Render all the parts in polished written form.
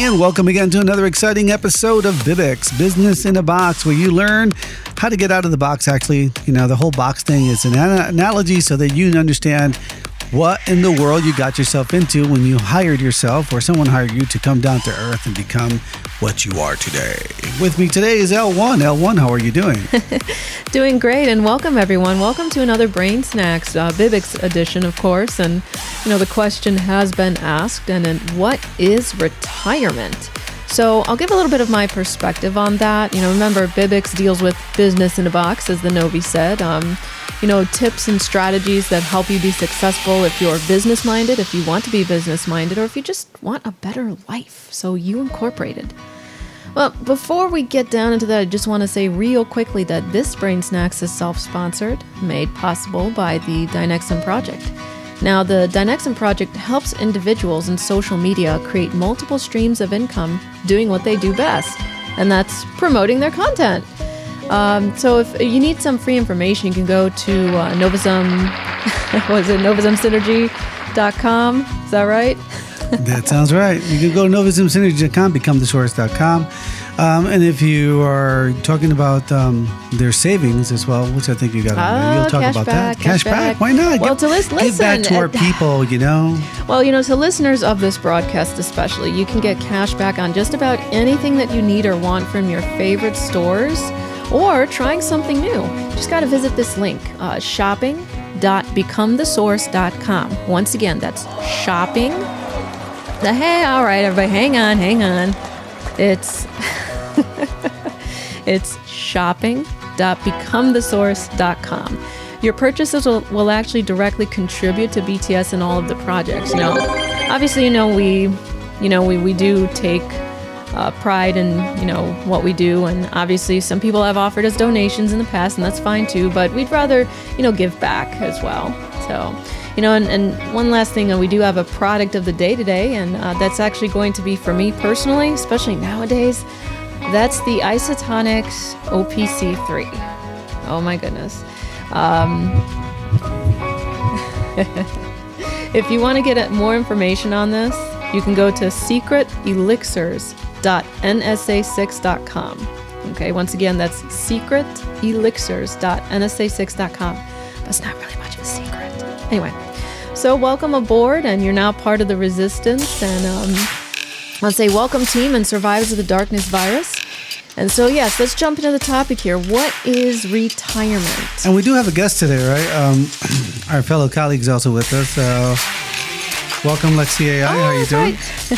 And welcome again to another exciting episode of BIBX, Business in a Box, where you learn how to get out of the box. Actually, the whole box thing is an analogy so that you understand what in the world you got yourself into when you hired yourself or someone hired you to come down to earth and become what you are today. With me today is L1. L1, how are you doing? Doing great, and welcome everyone. Welcome to another BrainSnax, BIBX edition, of course. And the question has been asked, and then what is retirement? So I'll give a little bit of my perspective on that. Remember, BIBX deals with business in a box, as the Novi said. Tips and strategies that help you be successful if you're business-minded, if you want to be business-minded, or if you just want a better life. So you incorporate it. Well, before we get down into that, I just want to say real quickly that this BrainSnax is self-sponsored, made possible by the Dynexum Project. Now, the Dynexum Project helps individuals in social media create multiple streams of income doing what they do best, and that's promoting their content. So if you need some free information, you can go to novasumsynergy.com. Is that right? That sounds right. You can go to novasumsynergy.com, becomethesource.com. And if you are talking about their savings as well, which I think you got you'll talk about that. Cashback. Why not? Well, give back to our people, Well, to listeners of this broadcast especially, you can get cash back on just about anything that you need or want from your favorite stores, or trying something new. Just got to visit this link, shopping.becomethesource.com. Once again, that's shopping. Hey, all right, everybody, hang on. It's it's shopping.becomethesource.com. Your purchases will actually directly contribute to BTS and all of the projects. Obviously, we do take pride in what we do, and obviously some people have offered us donations in the past, and that's fine too, but we'd rather give back as well. So and one last thing, we do have a product of the day today, and that's actually going to be, for me personally, especially nowadays, that's the Isotonics OPC3. Oh my goodness. If you want to get more information on this, you can go to secretelixirs.nsa6.com. Okay, once again, that's secretelixirs.nsa6.com. But it's not really much of a secret. Anyway, so welcome aboard, and you're now part of the resistance. And I'll say welcome, team, and survivors of the darkness virus. And so, yes, let's jump into the topic here. What is retirement? And we do have a guest today, right? Our fellow colleague's also with us. Welcome, Lexi AI. How are you doing? Right.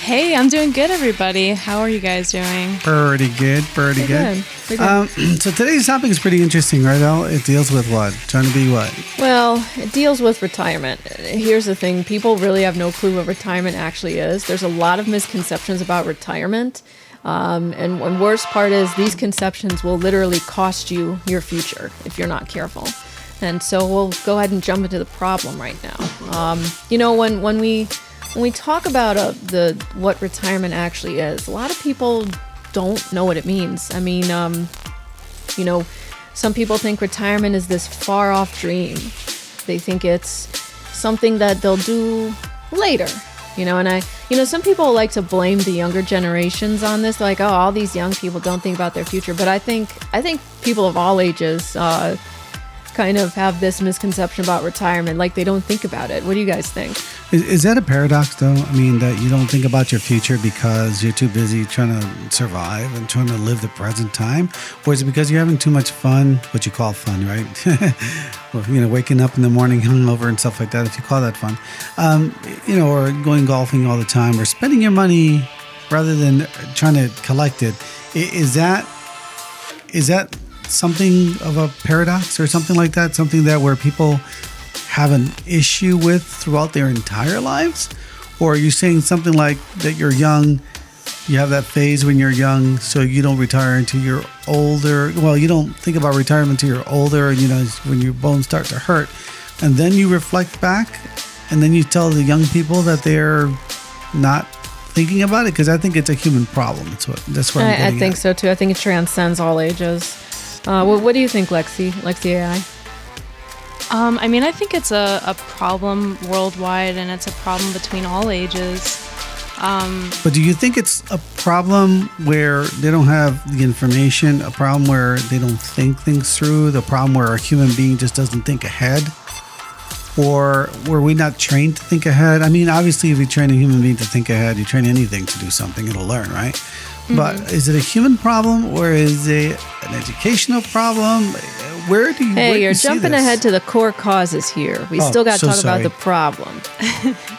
Hey, I'm doing good, everybody. How are you guys doing? Pretty good. So today's topic is pretty interesting, right, Al? It deals with what? Trying to be what? Well, it deals with retirement. Here's the thing. People really have no clue what retirement actually is. There's a lot of misconceptions about retirement. And one worst part is these conceptions will literally cost you your future if you're not careful. And so we'll go ahead and jump into the problem right now. When we talk about what retirement actually is, a lot of people don't know what it means. I mean, some people think retirement is this far off dream. They think it's something that they'll do later. And some people like to blame the younger generations on this, like, oh, all these young people don't think about their future. But I think people of all ages kind of have this misconception about retirement, like they don't think about it. What do you guys think? Is that a paradox, though? I mean, that you don't think about your future because you're too busy trying to survive and trying to live the present time? Or is it because you're having too much fun, what you call fun, right? Or, waking up in the morning hungover and stuff like that, if you call that fun. Or going golfing all the time, or spending your money rather than trying to collect it. Is that something of a paradox or something like that? Something that where people have an issue with throughout their entire lives? Or are you saying something like that you're young, you have that phase when you're young, so you don't retire until you're older? Well, you don't think about retirement until you're older, when your bones start to hurt. And then you reflect back, and then you tell the young people that they're not thinking about it? Because I think it's a human problem. That's what I'm getting I think so too. I think it transcends all ages. What do you think, Lexi AI? I think it's a problem worldwide, and it's a problem between all ages. But do you think it's a problem where they don't have the information, a problem where they don't think things through, the problem where a human being just doesn't think ahead? Or were we not trained to think ahead? I mean, obviously, if you train a human being to think ahead, you train anything to do something, it'll learn, right? But is it a human problem or is it an educational problem? Where do you Hey, you're see jumping this? ahead to the core causes here. We still got to talk about the problem.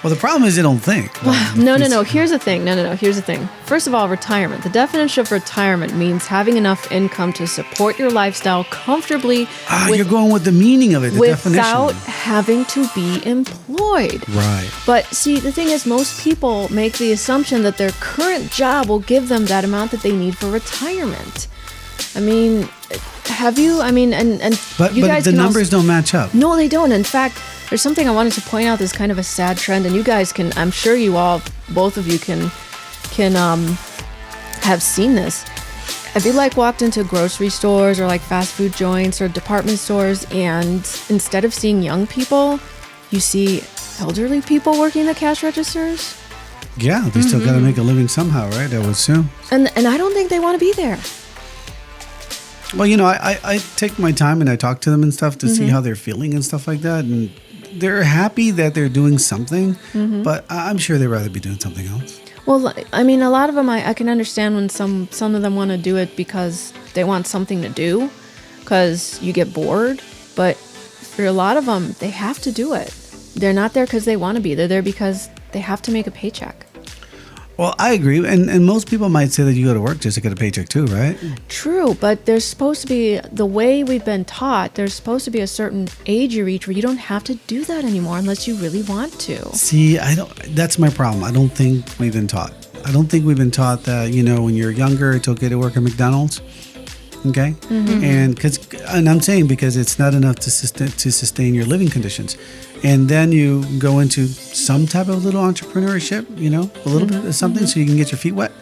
Well, the problem is they don't think. No. Here's the thing. Here's the thing. First of all, retirement. The definition of retirement means having enough income to support your lifestyle comfortably. You're going with the meaning of it, the without definition. having to be employed. Right. But see, the thing is, most people make the assumption that their current job will give them that amount that they need for retirement. I mean, have you? I mean, and But you guys the can numbers don't match up. No, they don't. In fact, there's something I wanted to point out that's kind of a sad trend, and you guys can, I'm sure you all, both of you can have seen this. Have you walked into grocery stores or fast food joints or department stores, and instead of seeing young people, you see elderly people working the cash registers? Yeah, they still got to make a living somehow, right? I would assume. And I don't think they want to be there. Well, I take my time and I talk to them and stuff to see how they're feeling and stuff like that. And they're happy that they're doing something, but I'm sure they'd rather be doing something else. Well, I mean, a lot of them, I can understand when some of them want to do it because they want something to do, because you get bored. But for a lot of them, they have to do it. They're not there because they want to be. They're there because they have to make a paycheck. Well, I agree. And most people might say that you go to work just to get a paycheck too, right? True, but there's supposed to be, the way we've been taught, there's supposed to be a certain age you reach where you don't have to do that anymore unless you really want to. See, that's my problem. I don't think we've been taught. I don't think we've been taught that, when you're younger, it's okay to work at McDonald's. Okay? And I'm saying because it's not enough to sustain your living conditions. And then you go into some type of little entrepreneurship, a little bit of something so you can get your feet wet.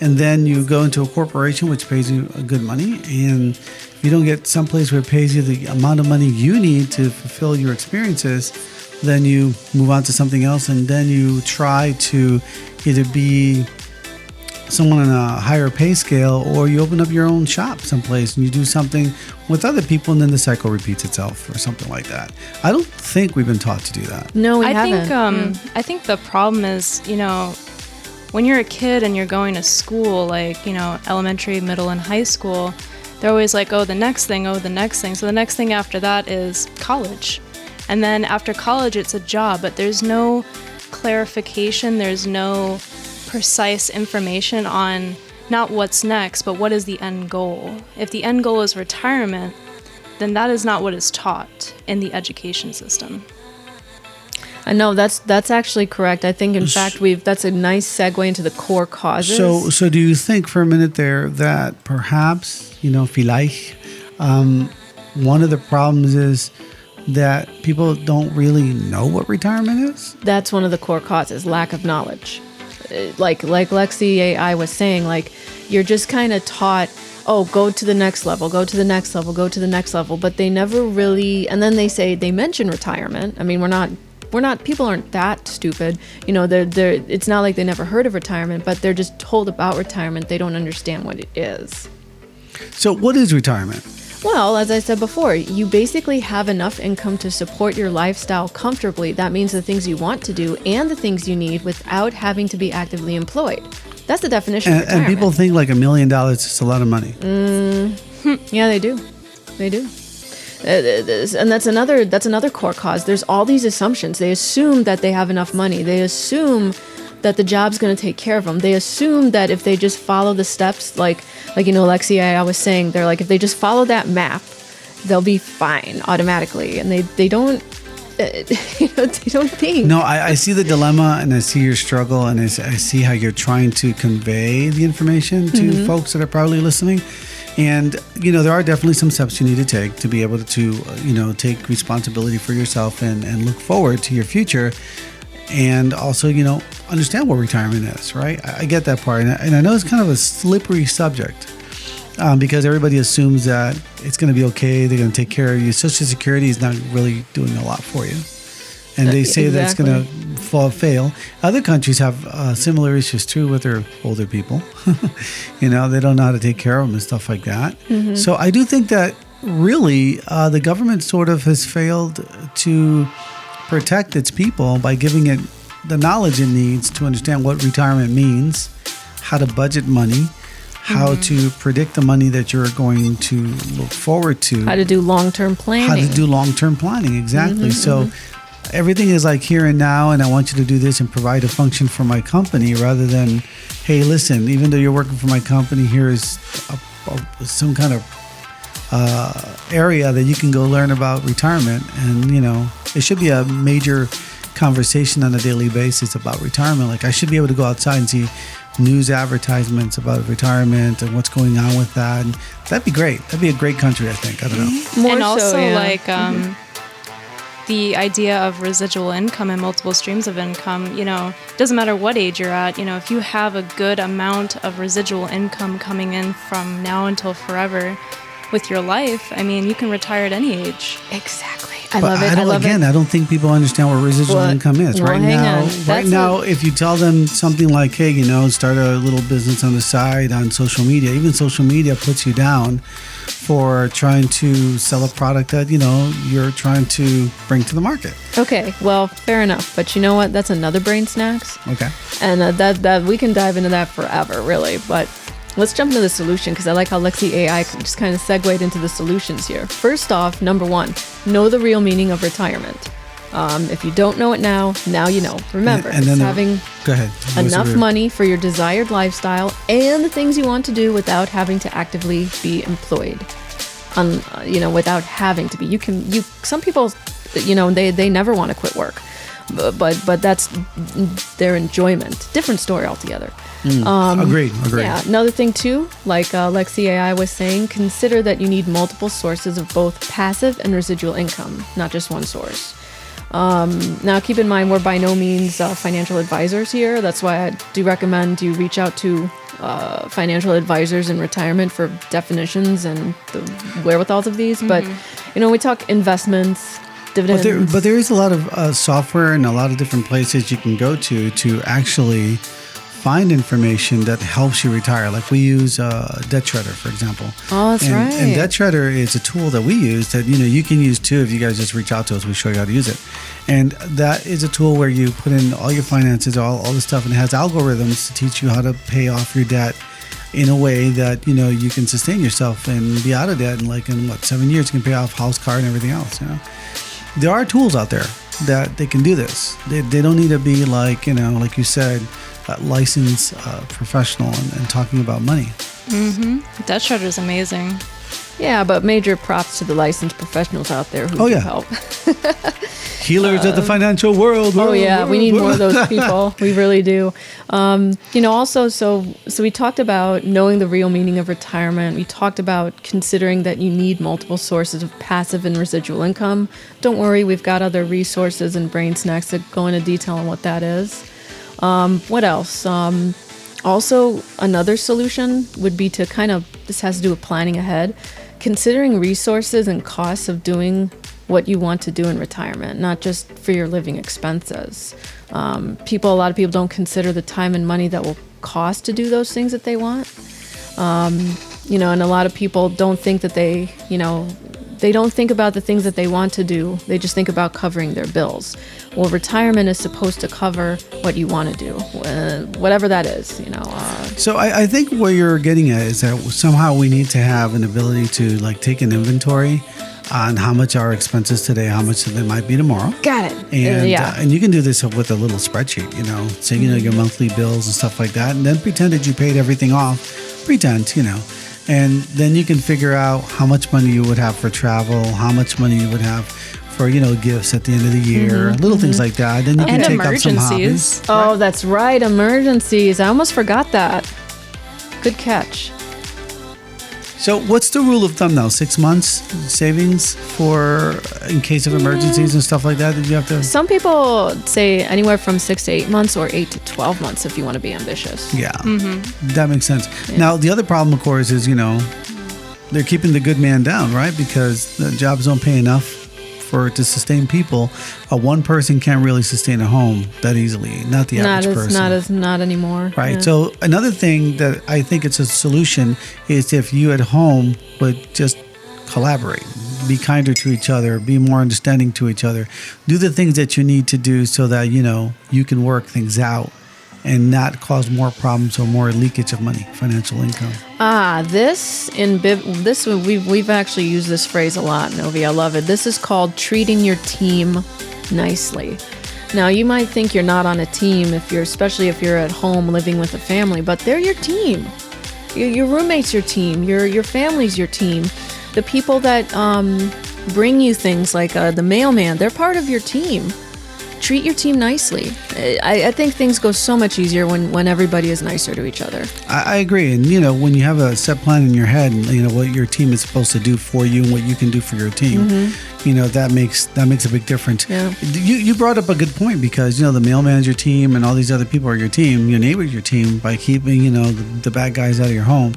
And then you go into a corporation which pays you good money. And if you don't get someplace where it pays you the amount of money you need to fulfill your experiences, then you move on to something else. And then you try to either be someone on a higher pay scale, or you open up your own shop someplace and you do something with other people, and then the cycle repeats itself or something like that. I don't think we've been taught to do that. No, we haven't. I think the problem is, when you're a kid and you're going to school, elementary, middle, and high school, they're always the next thing. So the next thing after that is college. And then after college, it's a job, but there's no clarification. There's no precise information on not what's next, but what is the end goal. If the end goal is retirement, then that is not what is taught in the education system. I know that's actually correct. I think, in fact, that's a nice segue into the core causes. So do you think for a minute there that perhaps, vielleicht, one of the problems is that people don't really know what retirement is? That's one of the core causes, lack of knowledge. Like Lexi AI was saying, you're just kind of taught, go to the next level, go to the next level, go to the next level, but they never really, and then they mention retirement. I mean, people aren't that stupid. It's not like they never heard of retirement, but they're just told about retirement. They don't understand what it is. So what is retirement? Well, as I said before, you basically have enough income to support your lifestyle comfortably. That means the things you want to do and the things you need without having to be actively employed. That's the definition of retirement. And people think $1 million is a lot of money. Yeah, they do. They do. And that's another core cause. There's all these assumptions. They assume that they have enough money. They assume that the job's going to take care of them. They assume that if they just follow the steps, Lexi, I was saying, they're if they just follow that map, they'll be fine automatically. And they don't, they don't think. No, I see the dilemma and I see your struggle and I see how you're trying to convey the information to folks that are probably listening. And, there are definitely some steps you need to take to be able to, take responsibility for yourself and look forward to your future. And also, understand what retirement is, right? I get that part. And I know it's kind of a slippery subject because everybody assumes that it's going to be okay. They're going to take care of you. Social Security is not really doing a lot for you. And they say that it's going to fail. Other countries have similar issues too with their older people. They don't know how to take care of them and stuff like that. So I do think that really the government sort of has failed to protect its people by giving it the knowledge it needs to understand what retirement means, how to budget money, how to predict the money that you're going to look forward to. How to do long-term planning. How to do long-term planning, exactly. So everything is like here and now, and I want you to do this and provide a function for my company rather than, hey, listen, even though you're working for my company, here is some kind of area that you can go learn about retirement. And, it should be a major conversation on a daily basis about retirement. Like I should be able to go outside and see news advertisements about retirement and what's going on with that. And that'd be great. That'd be a great country, I think. I don't know. More and also, the idea of residual income and multiple streams of income, doesn't matter what age you're at, if you have a good amount of residual income coming in from now until forever with your life, you can retire at any age. Exactly. I love it. I don't think people understand what residual income is. Right now, if you tell them something like, hey, start a little business on the side on social media, even social media puts you down for trying to sell a product that, you're trying to bring to the market. Okay, well, fair enough. But you know what? That's another BrainSnax. Okay. And that we can dive into that forever, really. But let's jump into the solution because I like how Lexi AI just kind of segued into the solutions here. First off, number one, know the real meaning of retirement. If you don't know it now you know. Remember, it's having enough money for your desired lifestyle and the things you want to do without having to actively be employed. Without having to be. Some people, they never want to quit work. But that's their enjoyment. Different story altogether. Agreed. Yeah. Another thing too, like Lexi AI was saying, consider that you need multiple sources of both passive and residual income, not just one source. Now, keep in mind, we're by no means financial advisors here. That's why I do recommend you reach out to financial advisors in retirement for definitions and the wherewithals of these. But, we talk investments, dividends. But there is a lot of software and a lot of different places you can go to actually find information that helps you retire. Like we use Debt Shredder, for example. Oh, that's right. And Debt Shredder is a tool that we use that, you can use too if you guys just reach out to us. We show you how to use it. And that is a tool where you put in all your finances, all the stuff, and it has algorithms to teach you how to pay off your debt in a way that, you can sustain yourself and be out of debt. And in 7 years, you can pay off house, car, and everything else, There are tools out there that they can do this. They don't need to be like you said, licensed professional and talking about money. Debt Shredder is amazing. Yeah, but major props to the licensed professionals out there who can help. Healers of the financial world. We need more of those people. We really do. Also, so we talked about knowing the real meaning of retirement. We talked about considering that you need multiple sources of passive and residual income. Don't worry, we've got other resources and BrainSnax that go into detail on what that is. What else? Also, another solution would be to this has to do with planning ahead, considering resources and costs of doing what you want to do in retirement, not just for your living expenses. A lot of people don't consider the time and money that will cost to do those things that they want. And a lot of people don't think that they don't think about the things that they want to do. They just think about covering their bills. Well, retirement is supposed to cover what you want to do, whatever that is, So I think what you're getting at is that somehow we need to have an ability to take an inventory on how much our expenses today, how much they might be tomorrow. Got it. And you can do this with a little spreadsheet, say, your monthly bills and stuff like that, and then pretend that you paid everything off. Pretend, and then you can figure out how much money you would have for travel, how much money you would have for, gifts at the end of the year, little things like that. Then you can take up some hobbies. Oh, that's right. Emergencies. I almost forgot that. Good catch. So what's the rule of thumb now? 6 months savings in case of emergencies and stuff like that you have to? Some people say anywhere from 6 to 8 months or 8 to 12 months if you want to be ambitious. Yeah, that makes sense. Yeah. Now, the other problem, of course, is, they're keeping the good man down, right? Because the jobs don't pay enough for it to sustain people. One person can't really sustain a home that easily. Not the average person. Not anymore. Right. Yeah. So another thing that I think it's a solution is if you at home would just collaborate, be kinder to each other, be more understanding to each other, do the things that you need to do so that, you can work things out and not cause more problems or more leakage of money, financial income. We've actually used this phrase a lot, Novi. I love it. This is called treating your team nicely. Now, you might think you're not on a team especially if you're at home living with a family, but they're your team. Your roommate's your team. Your family's your team. The people that bring you things like the mailman, they're part of your team. Treat your team nicely. I think things go so much easier when everybody is nicer to each other. I agree. And, when you have a set plan in your head and, what your team is supposed to do for you and what you can do for your team, that makes a big difference. Yeah. You brought up a good point because, the mailman's your team and all these other people are your team. Your neighbor's your team by keeping, the bad guys out of your home.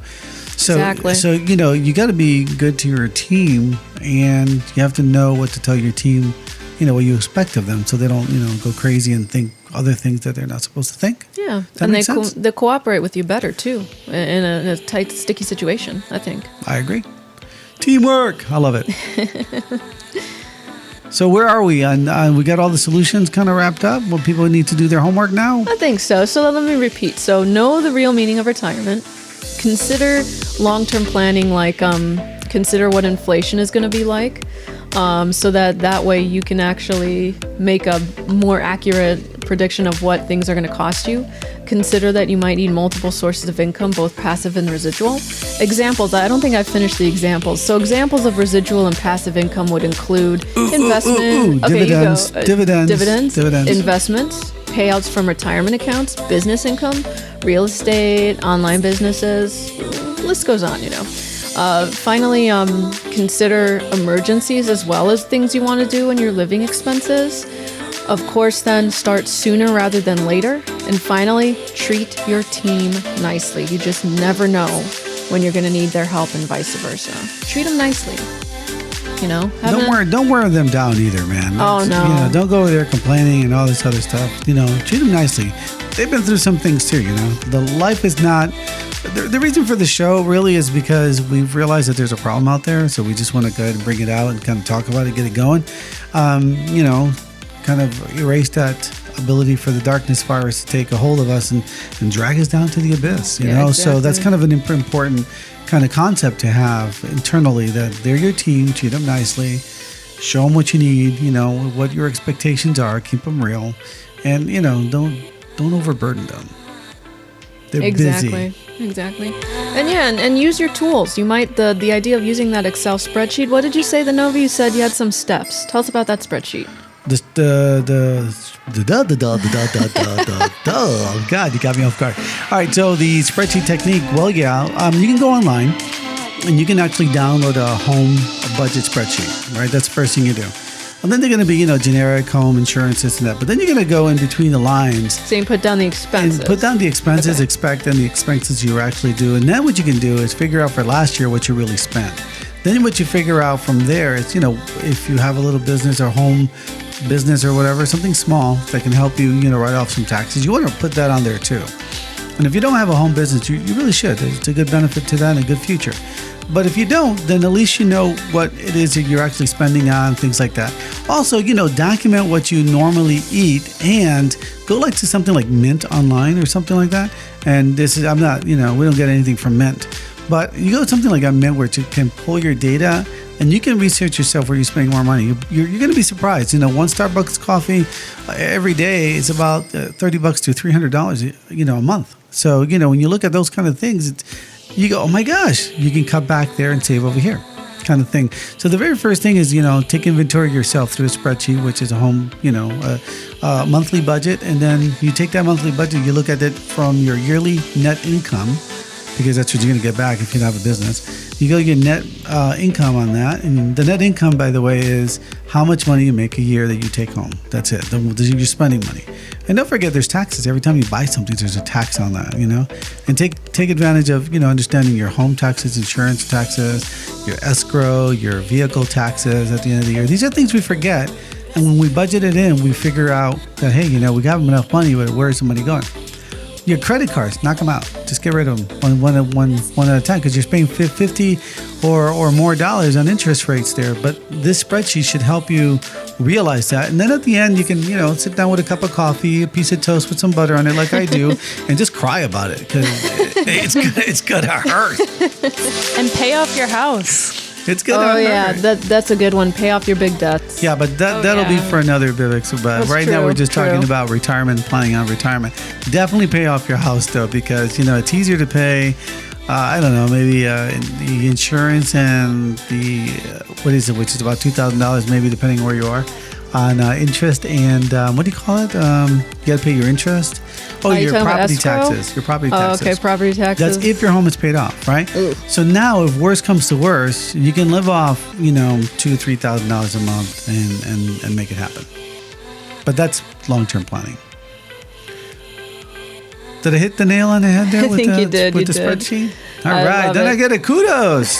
So, exactly. So, you got to be good to your team and you have to know what to tell your team, what you expect of them so they don't, go crazy and think other things that they're not supposed to think. Yeah. That makes sense? They cooperate with you better, too, in a tight, sticky situation, I think. I agree. Teamwork. I love it. So where are we? We got all the solutions kind of wrapped up? Will people need to do their homework now? I think so. So let me repeat. So know the real meaning of retirement. Consider long-term planning, like consider what inflation is going to be like. So that way you can actually make a more accurate prediction of what things are going to cost you. Consider that you might need multiple sources of income, both passive and residual. Examples, I don't think I've finished the examples. So examples of residual and passive income would include investment. Okay, dividends, you go. Dividends. Investments, payouts from retirement accounts, business income, real estate, online businesses. List goes on, Finally, consider emergencies as well as things you want to do in your living expenses. Of course, then start sooner rather than later. And finally, treat your team nicely. You just never know when you're going to need their help and vice versa. Treat them nicely. Don't wear them down either, man. Oh, no. Don't go over there complaining and all this other stuff. Treat them nicely. They've been through some things too, The life is not... The reason for the show really is because we've realized that there's a problem out there. So we just want to go ahead and bring it out and kind of talk about it, get it going. Kind of erase that ability for the darkness virus to take a hold of us and drag us down to the abyss, Exactly. So that's kind of an important kind of concept to have internally, that they're your team, treat them nicely, show them what you need, what your expectations are, keep them real, and, don't overburden them. They're busy. Exactly. And use your tools. You might, the idea of using that Excel spreadsheet, what did you say, the Novi? You said you had some steps. Tell us about that spreadsheet. Oh God, you got me off guard. All right, so the spreadsheet technique, you can go online and you can actually download a home budget spreadsheet, right? That's the first thing you do. And then they're going to be, generic home insurance, this and that. But then you're going to go in between the lines. So you put down the expenses. And put down the expenses, okay. Expect, and the expenses you actually do. And then what you can do is figure out for last year what you really spent. Then what you figure out from there is, if you have a little business or home business or whatever, something small that can help you, write off some taxes, you want to put that on there too. And if you don't have a home business, you really should. It's a good benefit to that and a good future. But if you don't, then at least you know what it is that you're actually spending on, things like that. Also, document what you normally eat and go to something like Mint online or something like that. And we don't get anything from Mint. But you go to something like a Mint where you can pull your data and you can research yourself where you're spending more money. You're going to be surprised. One Starbucks coffee every day is about $30 to $300, a month. So, when you look at those kind of things, you go, oh my gosh, you can cut back there and save over here kind of thing. So the very first thing is, take inventory of yourself through a spreadsheet, which is a home, a monthly budget. And then you take that monthly budget, you look at it from your yearly net income, because that's what you're going to get back if you don't have a business. You go get net income on that. And the net income, by the way, is how much money you make a year that you take home. That's it. You're spending money. And don't forget, there's taxes. Every time you buy something, there's a tax on that, And take advantage of, understanding your home taxes, insurance taxes, your escrow, your vehicle taxes at the end of the year. These are things we forget. And when we budget it in, we figure out that, hey, we got enough money, but where's the money going? Your credit cards, knock them out. Just get rid of them one at a time, because you're paying $50 or more dollars on interest rates there. But this spreadsheet should help you realize that. And then at the end, you can, sit down with a cup of coffee, a piece of toast with some butter on it, like I do, and just cry about it, because it's gonna hurt. And pay off your house. It's gonna hurt. Yeah, that's a good one. Pay off your big debts. Yeah, but that'll be for another BIBX. But That's right true, now we're just talking true. about retirement, planning on retirement. Definitely pay off your house though, because it's easier to pay. I don't know, maybe the insurance and the what is it, which is about $2,000 maybe, depending where you are, on interest and what do you call it? You got to pay your interest. Oh, you your talking about property escrow? taxes. Your property taxes. Okay, property taxes. That's if your home is paid off, right? Ooh. So now, if worse comes to worse, you can live off, $2,000 to $3,000 a month and make it happen. But that's long-term planning. Did I hit the nail on the head there? I think you did. With You the did. spreadsheet? All I right, love then it. I get a kudos.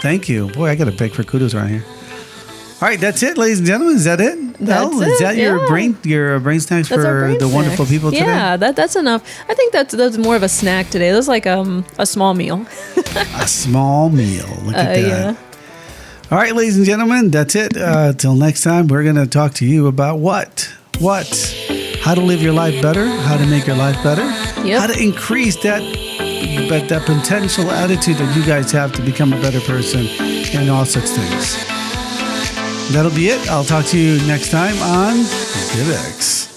Thank you. Boy, I got to beg for kudos around here. All right, that's it, ladies and gentlemen. Is that it? That's Is that it, your yeah. brain snacks That's our for brain the wonderful snacks. people today? Yeah, that's enough. I think that's more of a snack today. That's like a small meal. A small meal. Look at that. Yeah. All right, ladies and gentlemen, that's it. Till next time, we're going to talk to you about what? How to live your life better, how to make your life better, Yep. how to increase that potential attitude that you guys have to become a better person, and all such things. That'll be it. I'll talk to you next time on BIBX.